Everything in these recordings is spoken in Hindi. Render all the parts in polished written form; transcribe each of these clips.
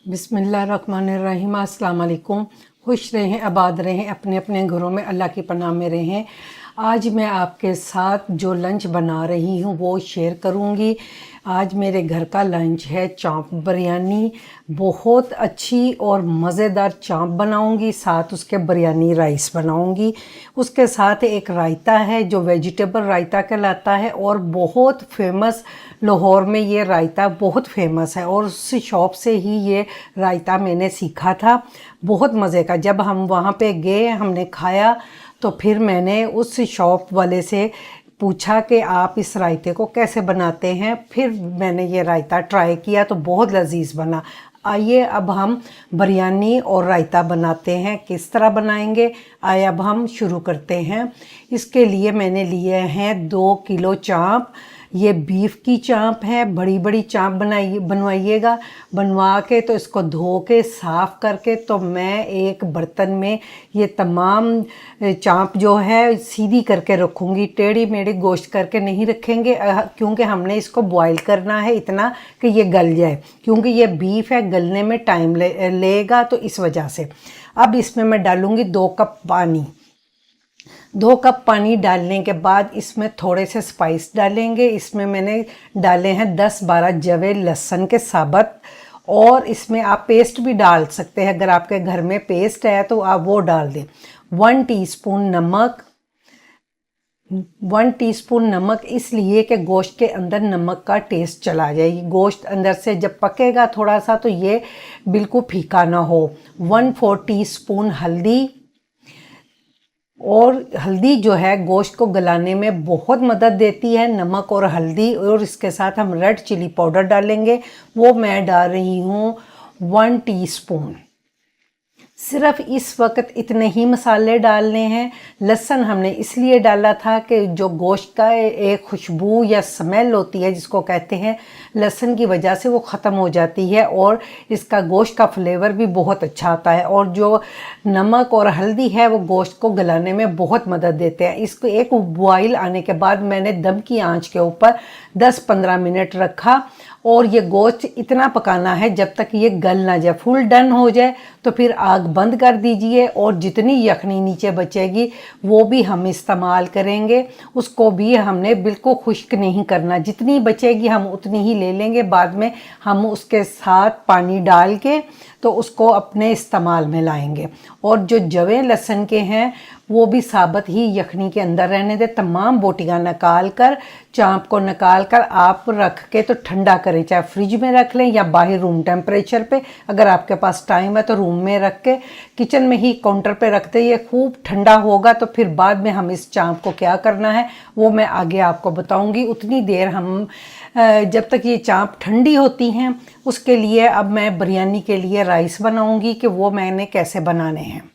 बिस्मिल्लाहिर्रहमानिर्रहीम। अस्सलाम वालेकुम। खुश रहें, आबाद रहें, अपने अपने घरों में अल्लाह की पनाह में रहें। आज मैं आपके साथ जो लंच बना रही हूँ वो शेयर करूँगी। आज मेरे घर का लंच है चाँप बिरयानी। बहुत अच्छी और मज़ेदार चाँप बनाऊँगी, साथ उसके बिरयानी राइस बनाऊँगी। उसके साथ एक रायता है जो वेजिटेबल रायता कहलाता है और बहुत फेमस, लाहौर में ये रायता बहुत फेमस है और उस शॉप से ही ये रायता मैंने सीखा था। बहुत मज़े का, जब हम वहाँ पे गए हमने खाया तो फिर मैंने उस शॉप वाले से पूछा कि आप इस रायते को कैसे बनाते हैं। फिर मैंने ये रायता ट्राई किया तो बहुत लजीज बना। आइए अब हम बिरयानी और रायता बनाते हैं, किस तरह बनाएंगे आइए अब हम शुरू करते हैं। इसके लिए मैंने लिए हैं 2 किलो चाँप। ये बीफ की चाँप है, बड़ी बड़ी चाँप बनवाइएगा। बनवा के तो इसको धो के साफ़ करके तो मैं एक बर्तन में ये तमाम चाँप जो है सीधी करके रखूँगी। टेढ़ी मेढ़ी गोश्त करके नहीं रखेंगे क्योंकि हमने इसको बॉईल करना है इतना कि ये गल जाए, क्योंकि ये बीफ है, गलने में टाइम लेगा तो इस वजह से। अब इसमें मैं डालूँगी 2 कप पानी। 2 कप पानी डालने के बाद इसमें थोड़े से स्पाइस डालेंगे। इसमें मैंने डाले हैं 10-12 जवे लहसुन के साबुत, और इसमें आप पेस्ट भी डाल सकते हैं, अगर आपके घर में पेस्ट है तो आप वो डाल दें। 1 टीस्पून नमक। 1 टीस्पून नमक इसलिए कि गोश्त के अंदर नमक का टेस्ट चला जाए। गोश्त अंदर से जब पकेगा थोड़ा सा तो ये बिल्कुल फीका ना हो। 1/4 टीस्पून हल्दी, और हल्दी जो है गोश्त को गलाने में बहुत मदद देती है, नमक और हल्दी। और इसके साथ हम रेड चिली पाउडर डालेंगे, वो मैं डाल रही हूँ 1 टीस्पून। सिर्फ इस वक्त इतने ही मसाले डालने हैं। लहसुन हमने इसलिए डाला था कि जो गोश्त का एक खुशबू या स्मेल होती है जिसको कहते हैं, लहसुन की वजह से वो ख़त्म हो जाती है और इसका गोश्त का फ्लेवर भी बहुत अच्छा आता है। और जो नमक और हल्दी है वो गोश्त को गलाने में बहुत मदद देते हैं। इसको एक बॉईल आने के बाद मैंने दम की आंच के ऊपर 10-15 मिनट रखा, और ये गोश्त इतना पकाना है जब तक ये गल ना जाए। फुल डन हो जाए तो फिर आग बंद कर दीजिए, और जितनी यखनी नीचे बचेगी वो भी हम इस्तेमाल करेंगे। उसको भी हमने बिल्कुल खुश्क नहीं करना, जितनी बचेगी हम उतनी ही ले लेंगे। बाद में हम उसके साथ पानी डाल के तो उसको अपने इस्तेमाल में लाएंगे। और जो जवे लहसुन के हैं वो भी साबुत ही यखनी के अंदर रहने दे। तमाम बोटियाँ निकाल कर, चाँप को निकाल कर आप रख के तो ठंडा करें, चाहे फ्रिज में रख लें या बाहर रूम टेम्परेचर पे। अगर आपके पास टाइम है तो रूम में रख के किचन में ही काउंटर पे रखते, ये खूब ठंडा होगा तो फिर बाद में हम इस चाँप को क्या करना है वो मैं आगे आपको बताऊंगी। उतनी देर हम जब तक ये चाँप ठंडी होती हैं उसके लिए अब मैं बिरयानी के लिए राइस बनाऊंगी कि वो मैंने कैसे बनाने हैं।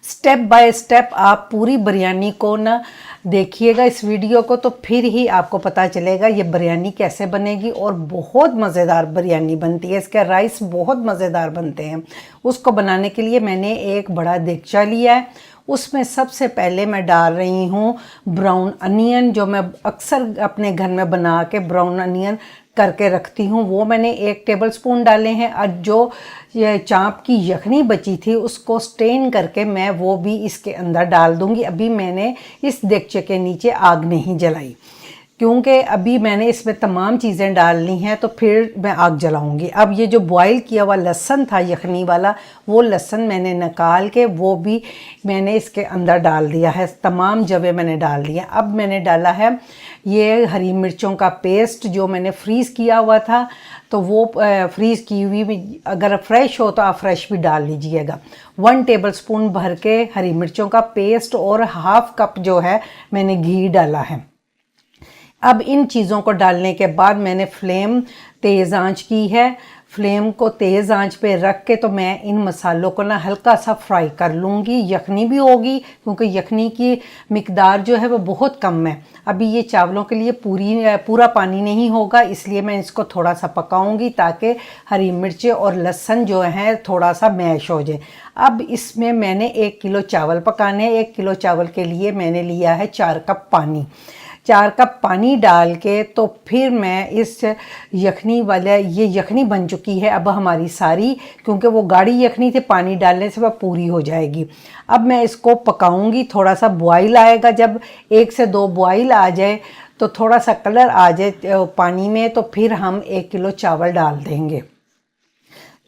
स्टेप बाय स्टेप आप पूरी बिरयानी को ना देखिएगा इस वीडियो को, तो फिर ही आपको पता चलेगा ये बिरयानी कैसे बनेगी। और बहुत मज़ेदार बिरयानी बनती है, इसके राइस बहुत मज़ेदार बनते हैं। उसको बनाने के लिए मैंने एक बड़ा देगचा लिया है, उसमें सबसे पहले मैं डाल रही हूँ ब्राउन अनियन, जो मैं अक्सर अपने घर में बना के ब्राउन अनियन करके रखती हूँ। वो मैंने 1 टेबलस्पून डाले हैं। और जो ये चाँप की यखनी बची थी उसको स्ट्रेन करके मैं वो भी इसके अंदर डाल दूँगी। अभी मैंने इस देगचे के नीचे आग नहीं जलाई क्योंकि अभी मैंने इसमें तमाम चीज़ें डालनी हैं तो फिर मैं आग जलाऊंगी। अब ये जो बॉईल किया हुआ लहसुन था यखनी वाला, वो लहसुन मैंने निकाल के वो भी मैंने इसके अंदर डाल दिया है। तमाम जवे मैंने डाल दिया। अब मैंने डाला है ये हरी मिर्चों का पेस्ट जो मैंने फ्रीज़ किया हुआ था, तो वो फ्रीज़ की हुई भी अगर फ्रेश हो तो आप फ्रेश भी डाल लीजिएगा। 1 टेबलस्पून भर के हरी मिर्चों का पेस्ट और ½ कप जो है मैंने घी डाला है। अब इन चीज़ों को डालने के बाद मैंने फ्लेम तेज़ आंच की है। फ्लेम को तेज़ आंच पे रख के तो मैं इन मसालों को ना हल्का सा फ्राई कर लूँगी। यखनी भी होगी क्योंकि यखनी की मिकदार जो है वो बहुत कम है। अभी ये चावलों के लिए पूरा पानी नहीं होगा, इसलिए मैं इसको थोड़ा सा पकाऊंगी ताकि हरी मिर्चें और लहसुन जो है थोड़ा सा मैश हो जाए। अब इसमें मैंने 1 किलो चावल पकाने हैं। 1 किलो चावल के लिए मैंने लिया है 4 कप पानी। 4 कप पानी डाल के तो फिर मैं इस यखनी वाला, ये यखनी बन चुकी है अब हमारी सारी, क्योंकि वो गाढ़ी यखनी थी, पानी डालने से वह पूरी हो जाएगी। अब मैं इसको पकाऊंगी, थोड़ा सा बॉईल आएगा, जब 1 से 2 बॉईल आ जाए तो थोड़ा सा कलर आ जाए पानी में, तो फिर हम 1 किलो चावल डाल देंगे।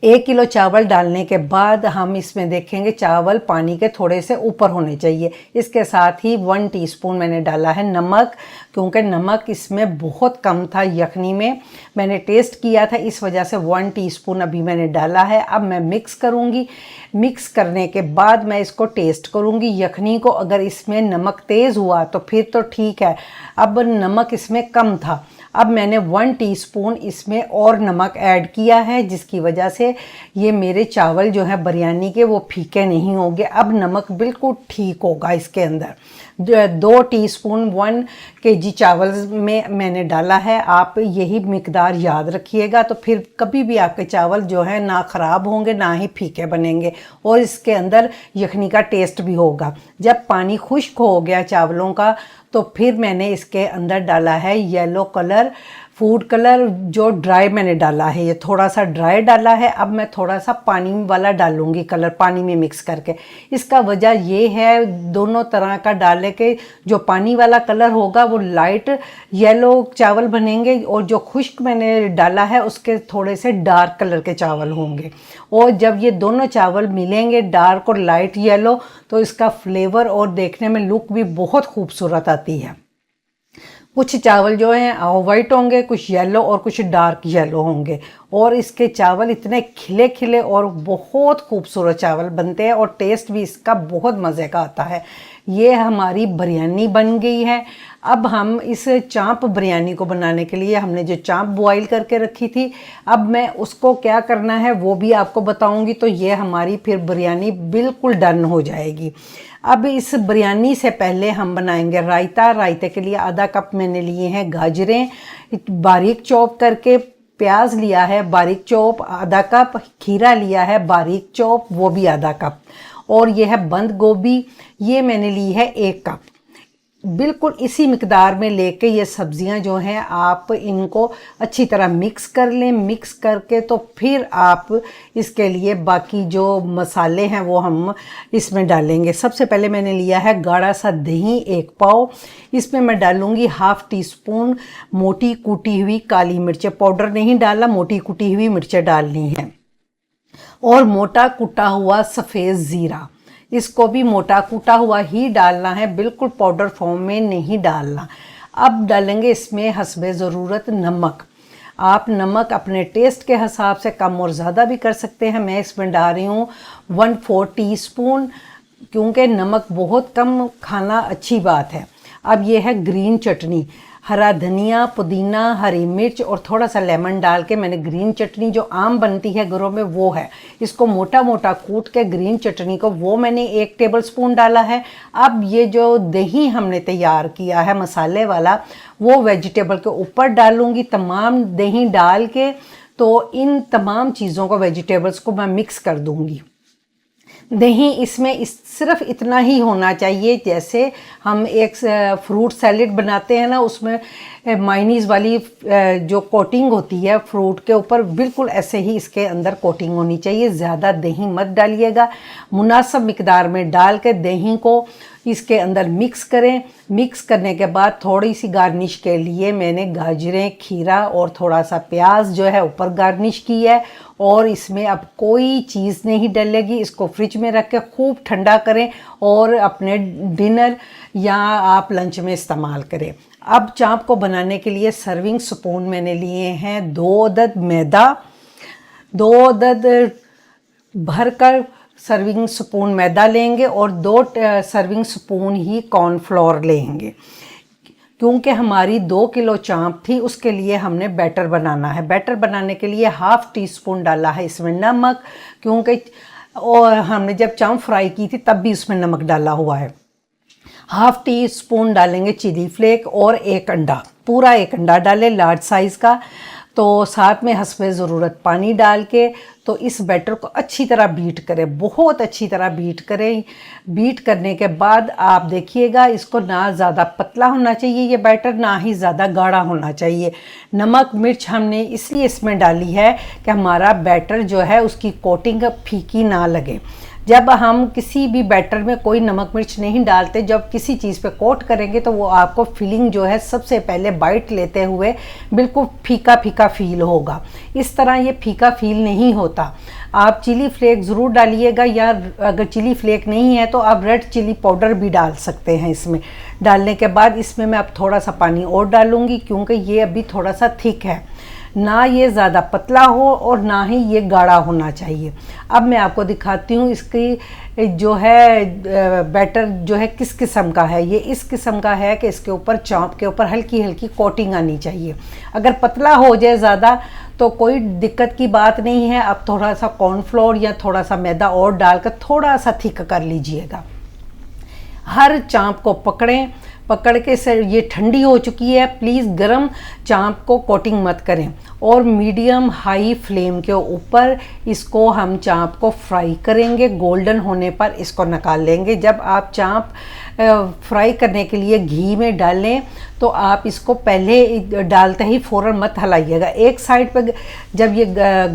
1 किलो चावल डालने के बाद हम इसमें देखेंगे चावल पानी के थोड़े से ऊपर होने चाहिए। इसके साथ ही 1 टीस्पून मैंने डाला है नमक, क्योंकि नमक इसमें बहुत कम था यखनी में, मैंने टेस्ट किया था, इस वजह से 1 टीस्पून अभी मैंने डाला है। अब मैं मिक्स करूँगी, मिक्स करने के बाद मैं इसको टेस्ट करूँगी यखनी को। अगर इसमें नमक तेज़ हुआ तो फिर तो ठीक है, अब नमक इसमें कम था। अब मैंने 1 टीस्पून इसमें और नमक ऐड किया है, जिसकी वजह से ये मेरे चावल जो है बिरयानी के वो फीके नहीं होंगे। अब नमक बिल्कुल ठीक होगा इसके अंदर। 2 टीस्पून 1 केजी चावल में मैंने डाला है, आप यही मिकदार याद रखिएगा, तो फिर कभी भी आपके चावल जो है ना ख़राब होंगे ना ही फीके बनेंगे, और इसके अंदर यखनी का टेस्ट भी होगा। जब पानी खुश्क हो गया चावलों का, तो फिर मैंने इसके अंदर डाला है येलो कलर, फूड कलर, जो ड्राई मैंने डाला है, ये थोड़ा सा ड्राई डाला है। अब मैं थोड़ा सा पानी वाला डालूंगी कलर, पानी में मिक्स करके। इसका वजह ये है, दोनों तरह का डालने के, जो पानी वाला कलर होगा वो लाइट येलो चावल बनेंगे, और जो खुश्क मैंने डाला है उसके थोड़े से डार्क कलर के चावल होंगे। और जब ये दोनों चावल मिलेंगे डार्क और लाइट येलो, तो इसका फ्लेवर और देखने में लुक भी बहुत खूबसूरत आती है। कुछ चावल जो हैं वाइट होंगे, कुछ येलो और कुछ डार्क येलो होंगे, और इसके चावल इतने खिले खिले और बहुत खूबसूरत चावल बनते हैं, और टेस्ट भी इसका बहुत मज़े का आता है। ये हमारी बिरयानी बन गई है। अब हम इस चाँप बिरयानी को बनाने के लिए हमने जो चाँप बॉईल करके रखी थी, अब मैं उसको क्या करना है वो भी आपको बताऊंगी, तो ये हमारी फिर बिरयानी बिल्कुल डन हो जाएगी। अब इस बिरयानी से पहले हम बनाएंगे रायता। रायते के लिए आधा कप मैंने लिए हैं गाजरें बारीक चॉप करके, प्याज लिया है बारीक चॉप आधा कप, खीरा लिया है बारीक चॉप वो भी आधा कप, और यह है बंद गोभी, ये मैंने ली है 1 कप। बिल्कुल इसी मिकदार में लेके ये सब्जियां जो हैं आप इनको अच्छी तरह मिक्स कर लें। मिक्स करके तो फिर आप इसके लिए बाकी जो मसाले हैं वो हम इसमें डालेंगे। सबसे पहले मैंने लिया है गाढ़ा सा दही 1 पाव, इसमें मैं डालूंगी 1/2 टीस्पून मोटी कुटी हुई काली मिर्चें, पाउडर नहीं डाला, मोटी कुटी हुई मिर्चें डालनी है, और मोटा कुटा हुआ सफ़ेद ज़ीरा, इसको भी मोटा कूटा हुआ ही डालना है, बिल्कुल पाउडर फॉर्म में नहीं डालना। अब डालेंगे इसमें हस्बे ज़रूरत नमक। आप नमक अपने टेस्ट के हिसाब से कम और ज़्यादा भी कर सकते हैं। मैं इसमें डाल रही हूँ 1/4 टीस्पून, क्योंकि नमक बहुत कम खाना अच्छी बात है। अब ये है ग्रीन चटनी, हरा धनिया, पुदीना, हरी मिर्च और थोड़ा सा लेमन डाल के मैंने ग्रीन चटनी जो आम बनती है घरों में वो है, इसको मोटा मोटा कूट के ग्रीन चटनी को वो मैंने 1 टेबलस्पून डाला है। अब ये जो दही हमने तैयार किया है मसाले वाला, वो वेजिटेबल के ऊपर डालूंगी। तमाम दही डाल के तो इन तमाम चीज़ों को, वेजिटेबल्स को मैं मिक्स कर दूंगी। दही इसमें सिर्फ इतना ही होना चाहिए, जैसे हम एक फ्रूट सैलेड बनाते हैं ना, उसमें मायनीज़ वाली जो कोटिंग होती है फ्रूट के ऊपर, बिल्कुल ऐसे ही इसके अंदर कोटिंग होनी चाहिए। ज़्यादा दही मत डालिएगा, मुनासिब मिकदार में डाल के दही को इसके अंदर मिक्स करें। मिक्स करने के बाद थोड़ी सी गार्निश के लिए मैंने गाजरें, खीरा और थोड़ा सा प्याज जो है ऊपर गार्निश की है, और इसमें अब कोई चीज़ नहीं डलेगी। इसको फ्रिज में रख के खूब ठंडा करें और अपने डिनर या आप लंच में इस्तेमाल करें। अब चाँप को बनाने के लिए सर्विंग स्पून मैंने लिए हैं 2 अदद मैदा, 2 अदद भरकर सर्विंग स्पून मैदा लेंगे, और 2 सर्विंग स्पून ही कॉर्नफ्लोर लेंगे। क्योंकि हमारी 2 किलो चाँप थी, उसके लिए हमने बैटर बनाना है। बैटर बनाने के लिए 1/2 टीस्पून डाला है इसमें नमक, क्योंकि और हमने जब चाँप फ्राई की थी तब भी इसमें नमक डाला हुआ है। 1/2 टीस्पून डालेंगे चिली फ्लेक, और 1 अंडा, पूरा 1 अंडा डालें लार्ज साइज़ का। तो साथ में हस्बे ज़रूरत पानी डाल के तो इस बैटर को अच्छी तरह बीट करें, बहुत अच्छी तरह बीट करें। बीट करने के बाद आप देखिएगा इसको ना ज़्यादा पतला होना चाहिए ये बैटर, ना ही ज़्यादा गाढ़ा होना चाहिए। नमक मिर्च हमने इसलिए इसमें डाली है कि हमारा बैटर जो है उसकी कोटिंग फीकी ना लगे। जब हम किसी भी बैटर में कोई नमक मिर्च नहीं डालते, जब किसी चीज़ पे कोट करेंगे तो वो आपको फीलिंग जो है सबसे पहले बाइट लेते हुए बिल्कुल फीका फीका फील होगा। इस तरह ये फीका फील नहीं होता। आप चिली फ्लेक ज़रूर डालिएगा, या अगर चिली फ्लेक नहीं है तो आप रेड चिली पाउडर भी डाल सकते हैं इसमें। डालने के बाद इसमें मैं अब थोड़ा सा पानी और डालूँगी, क्योंकि ये अभी थोड़ा सा थिक है, ना ये ज़्यादा पतला हो और ना ही ये गाढ़ा होना चाहिए। अब मैं आपको दिखाती हूँ इसकी जो है बैटर जो है किस किस्म का है। ये इस किस्म का है कि इसके ऊपर चाँप के ऊपर हल्की हल्की कोटिंग आनी चाहिए। अगर पतला हो जाए ज़्यादा तो कोई दिक्कत की बात नहीं है। अब थोड़ा सा कॉर्नफ्लोर या थोड़ा सा मैदा और डालकर थोड़ा सा थिक कर लीजिएगा। हर चाँप को पकड़ के सर ये ठंडी हो चुकी है, प्लीज़ गरम चाँप को कोटिंग मत करें, और मीडियम हाई फ्लेम के ऊपर इसको हम चाँप को फ्राई करेंगे। गोल्डन होने पर इसको निकाल लेंगे। जब आप चाँप फ्राई करने के लिए घी में डालें तो आप इसको पहले डालते ही फ़ौरन मत हिलाइएगा। एक साइड पे जब ये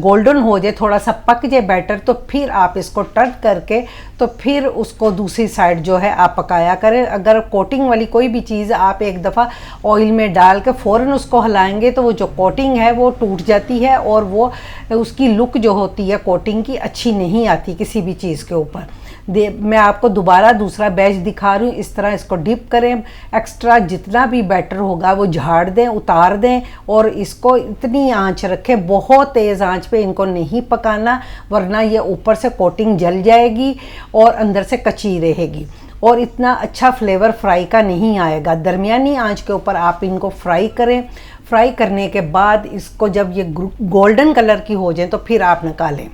गोल्डन हो जाए, थोड़ा सा पक जाए बैटर, तो फिर आप इसको टर्न करके तो फिर उसको दूसरी साइड जो है आप पकाया करें। अगर कोटिंग वाली कोई भी चीज़ आप एक दफ़ा ऑयल में डाल के फ़ौरन उसको हिलाएंगे तो वो जो कोटिंग है वो टूट जाती है, और वो उसकी लुक जो होती है कोटिंग की अच्छी नहीं आती किसी भी चीज़ के ऊपर। मैं आपको दोबारा दूसरा बैच दिखा रही हूँ। इस तरह इसको डिप करें, एक्स्ट्रा जितना भी बैटर होगा वो झाड़ दें, उतार दें, और इसको इतनी आंच रखें, बहुत तेज़ आंच पे इनको नहीं पकाना, वरना ये ऊपर से कोटिंग जल जाएगी और अंदर से कच्ची रहेगी और इतना अच्छा फ्लेवर फ्राई का नहीं आएगा। दरमियानी आंच के ऊपर आप इनको फ्राई करें। फ्राई करने के बाद इसको जब ये गोल्डन कलर की हो जाए तो फिर आप निकालें।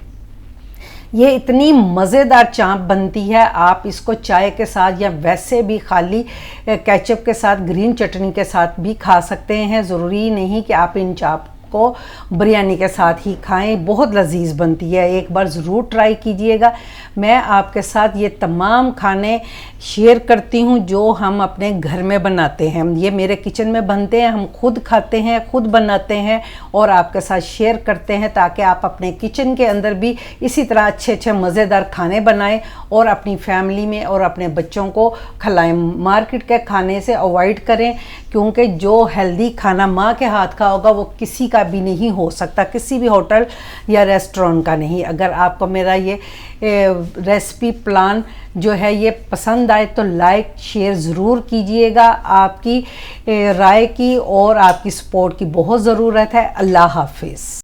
ये इतनी मज़ेदार चाँप बनती है, आप इसको चाय के साथ या वैसे भी खाली केचप के साथ, ग्रीन चटनी के साथ भी खा सकते हैं। ज़रूरी नहीं कि आप इन चाँप को बिरयानी के साथ ही खाएं, बहुत लजीज बनती है। एक बार ज़रूर ट्राई कीजिएगा। मैं आपके साथ ये तमाम खाने शेयर करती हूँ जो हम अपने घर में बनाते हैं। ये मेरे किचन में बनते हैं, हम खुद खाते हैं, खुद बनाते हैं और आपके साथ शेयर करते हैं, ताकि आप अपने किचन के अंदर भी इसी तरह अच्छे अच्छे मज़ेदार खाने बनाएं और अपनी फैमिली में और अपने बच्चों को खिलाएं। मार्केट के खाने से अवॉइड करें, क्योंकि जो हेल्दी खाना माँ के हाथ का होगा वो किसी का भी नहीं हो सकता, किसी भी होटल या रेस्टोरेंट का नहीं। अगर आपको मेरा ये रेसिपी प्लान जो है ये पसंद आए तो लाइक शेयर ज़रूर कीजिएगा। आपकी राय की और आपकी सपोर्ट की बहुत ज़रूरत है। अल्लाह हाफिज़।